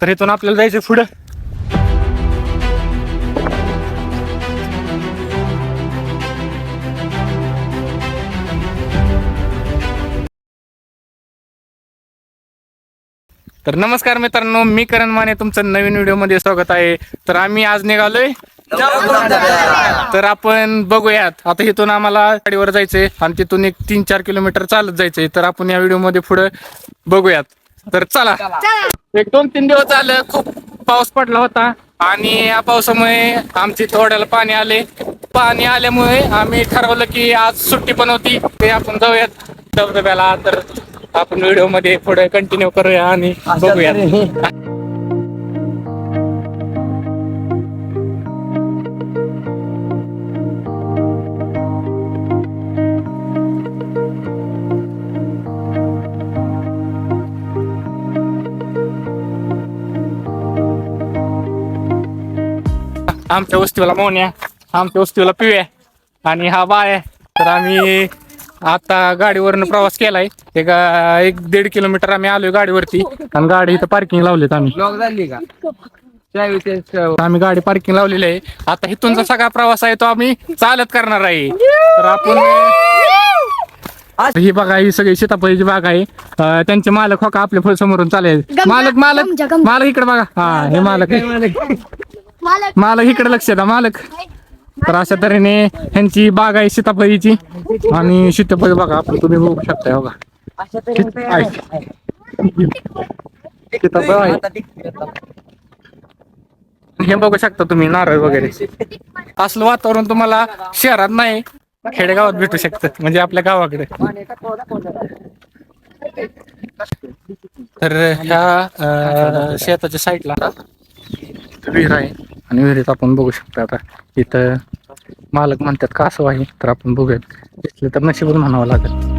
तर इथून आपल्याला जायचं पुढं. तर नमस्कार मित्रांनो, मी करण माने, तुमचं नवीन व्हिडिओ मध्ये स्वागत आहे. तर आम्ही आज निघालोय, तर आपण बघूयात. आता इथून आम्हाला गाडीवर जायचंय आणि तिथून एक 3-4 किलोमीटर चालत जायचंय. तर आपण या व्हिडिओ मध्ये पुढे बघूयात. तर चला. एक 2-3 दिवस झालं खूप पाऊस पडला होता आणि या पावसामुळे आमच्या थोड्याला पाणी आले. पाणी आल्यामुळे आम्ही ठरवलं की आज सुट्टी पण होती, ते आपण जाऊयात धबधब्याला. तर आपण व्हिडिओ मध्ये पुढे कंटिन्यू करूया आणि बघूया. आमच्या वस्तीला मोन्या, आमच्या वस्तीला पिव्या आणि हा बाय. तर आम्ही आता गाडीवरनं प्रवास केलाय. एक 1-1.5 किलोमीटर आम्ही आलोय गाडीवरती आणि गाडी इथं पार्किंग लावलीत आम्ही. आम्ही गाडी पार्किंग लावलेली आहे. आता इथूनचा सगळा प्रवास आहे तो आम्ही चालत करणार आहे. तर आपण ही बघा, ही सगळी सीताफळाची बाग आहे. त्यांचे मालक हो का आपल्या समोरून चालेल. मालक मालक मालक इकडे बघा. हा, हे मालक मालक इकडे लक्ष द्या मालक. तर अशा तऱ्हेने ह्यांची बाग आहे सीताफळीची. आणि सीताफळ बघा, आपण तुम्ही बघू शकताय बघा, सीताफळ आहे. हे बघू शकता तुम्ही, नारळ वगैरे. असलं वातावरण तुम्हाला शहरात नाही, खेडेगावात भेटू शकतं, म्हणजे आपल्या गावाकडे. तर ह्या शेताच्या साईडला विहीर आहे आणि विहिरीत आपण बघू शकता. आता इथं मालक म्हणतात कासव आहे, तर आपण बघूयात. दिसले तर नशीबच म्हणावं लागेल.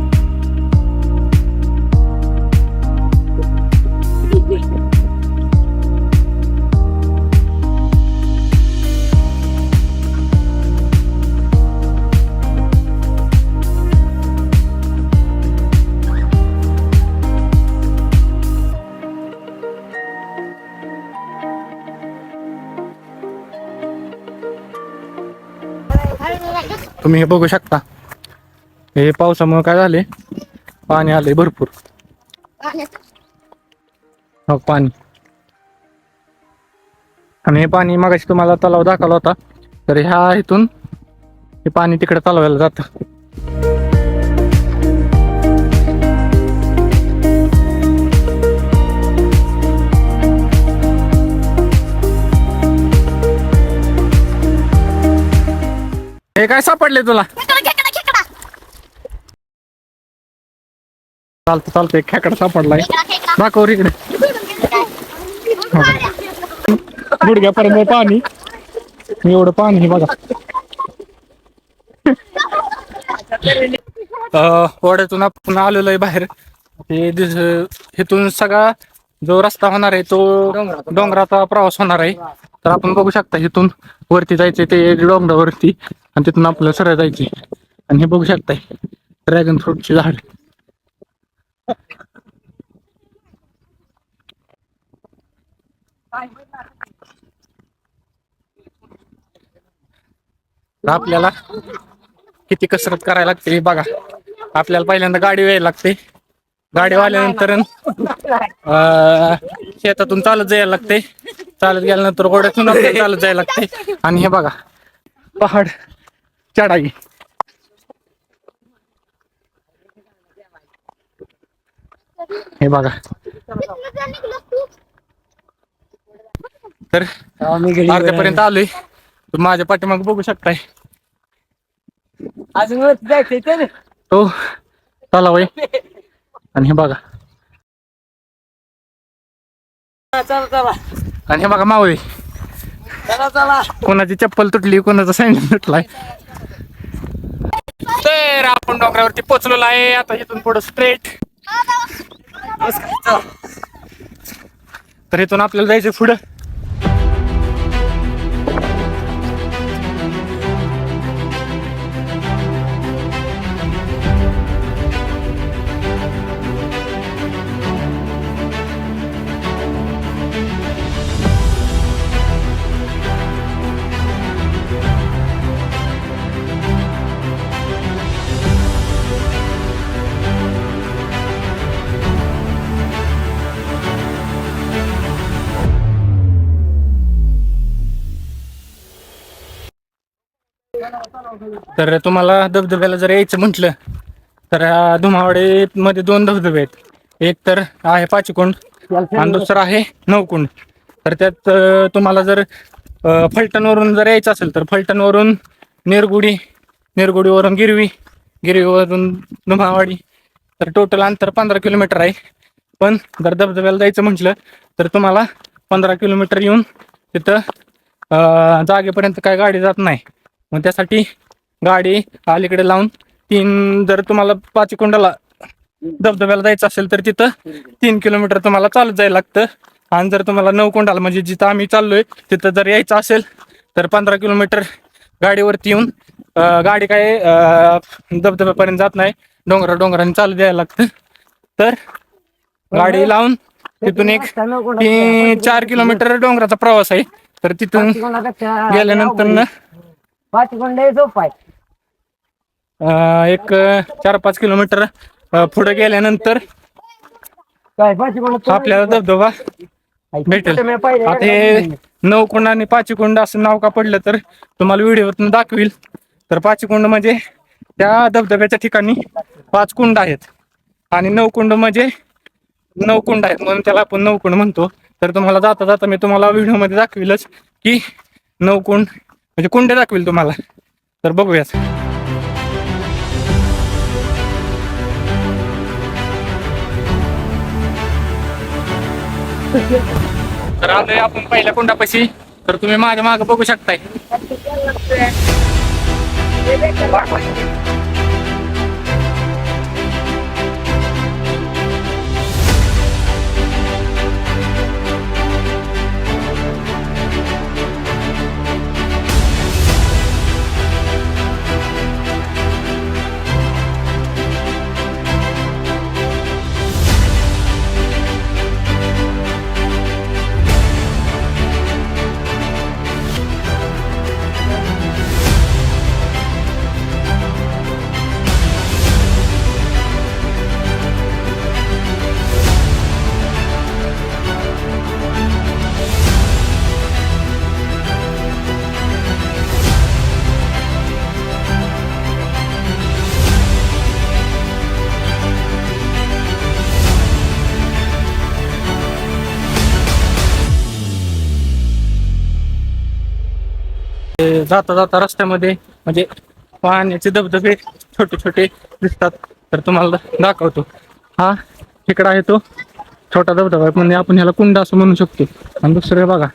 तुम्ही हे बघू शकता, हे पावसामुळे काय झाले, पाणी आले भरपूर. हो पाणी. आणि हे पाणी मगाशी तुम्हाला तलाव दाखवला होता, तर ह्या इथून हे पाणी तिकडे तलावायला जातं. हे काय सापडले तुला? चालतंय, खेकडा सापडलाय. दाखव इकडे. गुडघ्यापर्यंत पाणी, एवढं पाणी बघा. ओढ्यातून आपण आलेलो आहे बाहेर. इथून सगळा जो रस्ता होणार आहे तो डोंगराचा प्रवास होणार आहे. तर आपण बघू शकता, इथून वरती जायचंय ते डोंगरावरती आणि तिथून आपल्याला सरळ जायचे. आणि हे बघू शकताय ड्रॅगन फ्रूटचे झाड. आपल्याला किती कसरत करायला लागते बघा. आपल्याला पहिल्यांदा गाडी यायला लागते, गाडी आल्यानंतर शेतातून चालत जायला लागते, चालत गेल्यानंतर घोड्यातून चालत जायला लागते. आणि हे बघा, पहाड चढाई. हे बघा. तर अर्ध्यापर्यंत आलोय. माझ्या पाठीमाग बघू शकताय अजून जायचंय तो तलाव आहे. आणि हे बघा, आणि हे बघा मावळे. कोणाची चप्पल तुटली, कोणाचा सँडल तुटलाय. तर आपण डोंगरावरती पोहोचलेलो आहे. आता इथून पुढे स्ट्रेट. तर इथून आपल्याला जायचं पुढं. तर तुम्हाला धबधब्याला जर यायचं म्हटलं तर धुमावडीमध्ये 2 धबधबे आहेत. एक तर आहे पाचीकोंड आणि दुसरा आहे नवकुंड. तर त्यात तुम्हाला जर फलटणवरून जर यायचं असेल तर फलटणवरून निरगुडी, निरगुडीवरून गिरवी, गिरवीवरून धुमावाडी, तर टोटल अंतर 15 किलोमीटर आहे. पण जर धबधब्याला जायचं म्हटलं तर तुम्हाला 15 किलोमीटर येऊन तिथं जागेपर्यंत काय गाडी जात नाही. मग त्यासाठी गाडी अलीकडे लावून जर तुम्हाला पाचीकोंडाला धबधब्याला जायचं असेल तर तिथं 3 किलोमीटर तुम्हाला चालत जायला लागतं. आणि जर तुम्हाला नवकुंडाला म्हणजे जिथं आम्ही चाललोय तिथं जर यायचं असेल तर 15 किलोमीटर गाडीवरती येऊन गाडी काय धबधब्यापर्यंत जात नाही, डोंगराने चालत द्यायला लागतं. तर गाडी लावून तिथून एक 4 किलोमीटर डोंगराचा प्रवास आहे. तर तिथून गेल्यानंतर एक 4-5 किलोमीटर पुढे गेल्यानंतर आपल्याला धबधबा भेटेल. आता हे नवकुंड आणि पाचीकुंड असं नाव का पडलं तर तुम्हाला व्हिडिओतून दाखवील. तर पाचीकुंड म्हणजे त्या धबधब्याच्या ठिकाणी 5 कुंड आहेत आणि नवकुंड म्हणजे 9 कुंड आहेत म्हणून त्याला आपण नवकुंड म्हणतो. तर तुम्हाला जाता जाता मी तुम्हाला व्हिडिओमध्ये दाखविलच की 9 कुंड म्हणजे कुंड दाखवील तुम्हाला. तर बघूयात. तर आलोय आपण पहिल्या कुंडापाशी. तर तुम्ही माझ्या मागे बघू शकताय. जाता जाता रस्त्यामध्ये म्हणजे पाण्याचे धबधबे छोटे छोटे दिसतात. तर तुम्हाला दाखवतो. हा इकडं आहे तो छोटा धबधबा आहे, म्हणजे आपण ह्याला कुंड असं म्हणू शकतो. आणि दुसरं बघा,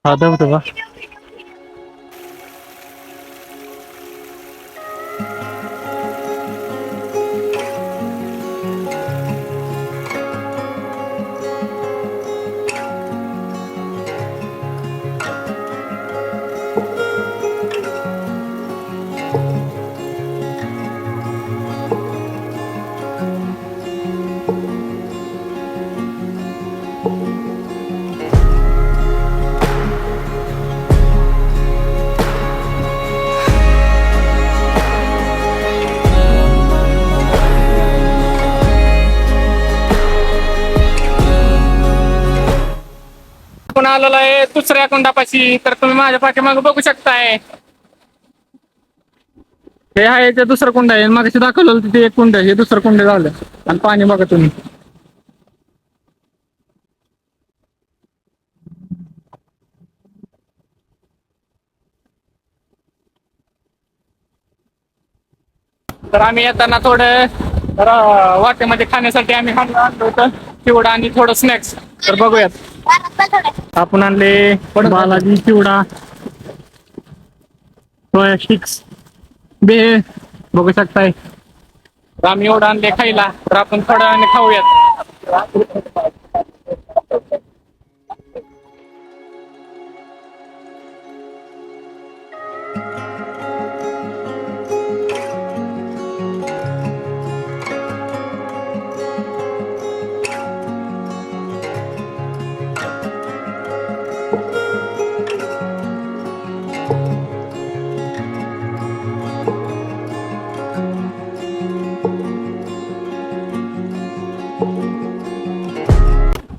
हा धबधबा. आपण आलेलो आहे दुसऱ्या कुंडापाशी. तर तुम्ही माझ्या पाठीमागे बघू शकताय. हे आहे ते दुसरं कुंड आहे. मागाशी दाखवलं तिथे एक कुंड आहे, हे दुसरं कुंड झालं. आणि पाणी बघा तुम्ही. तर आम्ही येताना थोडं वाटेमध्ये खाण्यासाठी आम्ही आणलं होतं चिवडा आणि थोडं स्नॅक्स. तर बघूयात. आपण आणले बालाजी चिवडा, सोया स्टिक्स, बे बघू शकताय. तर आम्ही एवढं आणले खायला. तर आपण थोडं आणि खाऊयात.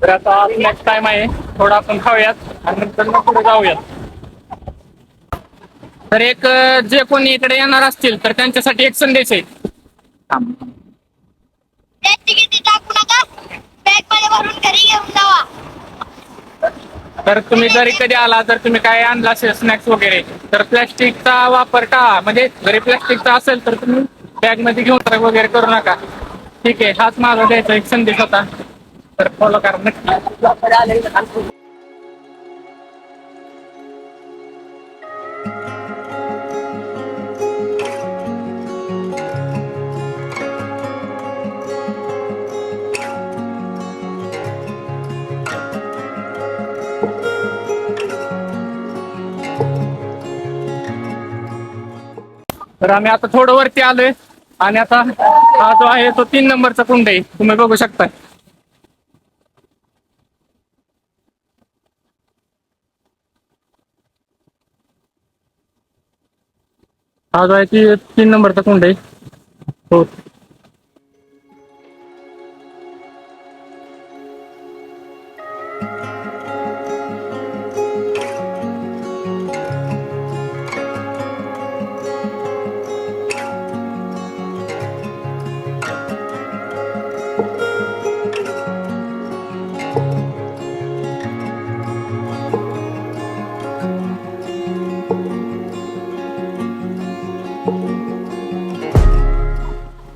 तर आता नेक्स्ट टाइम आहे थोडं आपण खाऊयात आणि नंतर मग पुढे जाऊयात. तर एक जे कोणी इकडे येणार असतील तर त्यांच्यासाठी एक संदेश आहे. टाकू नका, बॅग मध्ये भरून घरी घेऊन जावा. तर तुम्ही जरी कधी आला तर तुम्ही काय आणला असेल स्नॅक्स वगैरे तर प्लॅस्टिकचा वापर टाळा. म्हणजे जरी प्लॅस्टिकचा असेल तर तुम्ही बॅग मध्ये घेऊन वगैरे करू नका. ठीक आहे, हाच माझा द्यायचा एक संदेश होता. तर फॉलो करा नक्की. तर आम्ही आता थोडं वरती आलोय आणि आता हा जो आहे तो 3 नंबरचा कुंड आहे, तुम्ही बघू शकता. हा जो आहे ती 3 नंबरचा कुंड आहे. हो,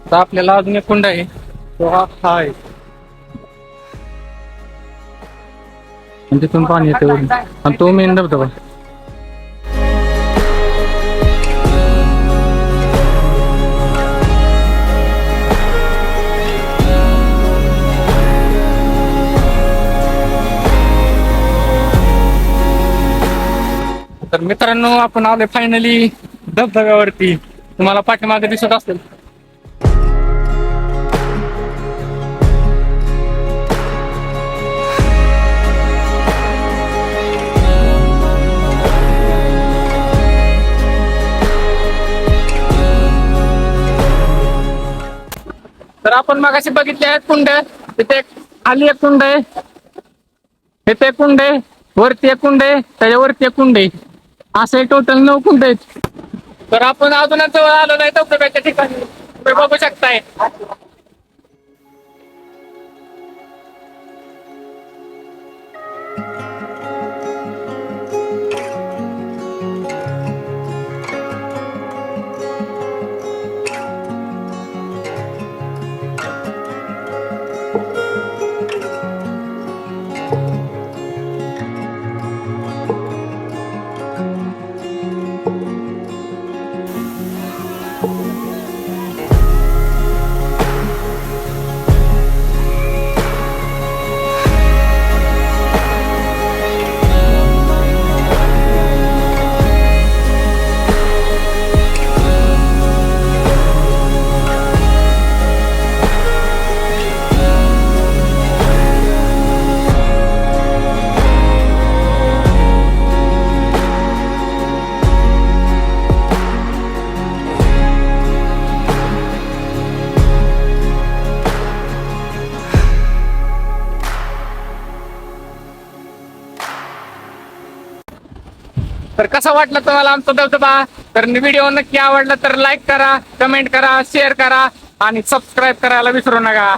आता आपल्याला अजून एक कुंड आहे तो हा आहे आणि तिथून पाणी येते वरून. आणि तो मेन धबधबा. तर मित्रांनो आपण आलोय फायनली धबधब्यावरती. तुम्हाला पाठीमागे दिसत असेल. तर आपण मगाशी बघितले आहेत कुंड. तिथे खाली एक कुंड आहे, तिथे एक कुंड आहे, वरती एक कुंड आहे, त्याच्यावरती एक कुंड आहे. असे टोटल 9 कुंड आहेत. तर आपण अजूनच जवळ आलो नाही धबधब्याच्या ठिकाणी, तुम्ही बघू शकताय. तर कसा वाटला तुम्हाला आमचा धबधबा? तर व्हिडिओ नक्की आवडला तर लाईक करा, कमेंट करा, शेअर करा आणि सबस्क्राईब करायला विसरू नका.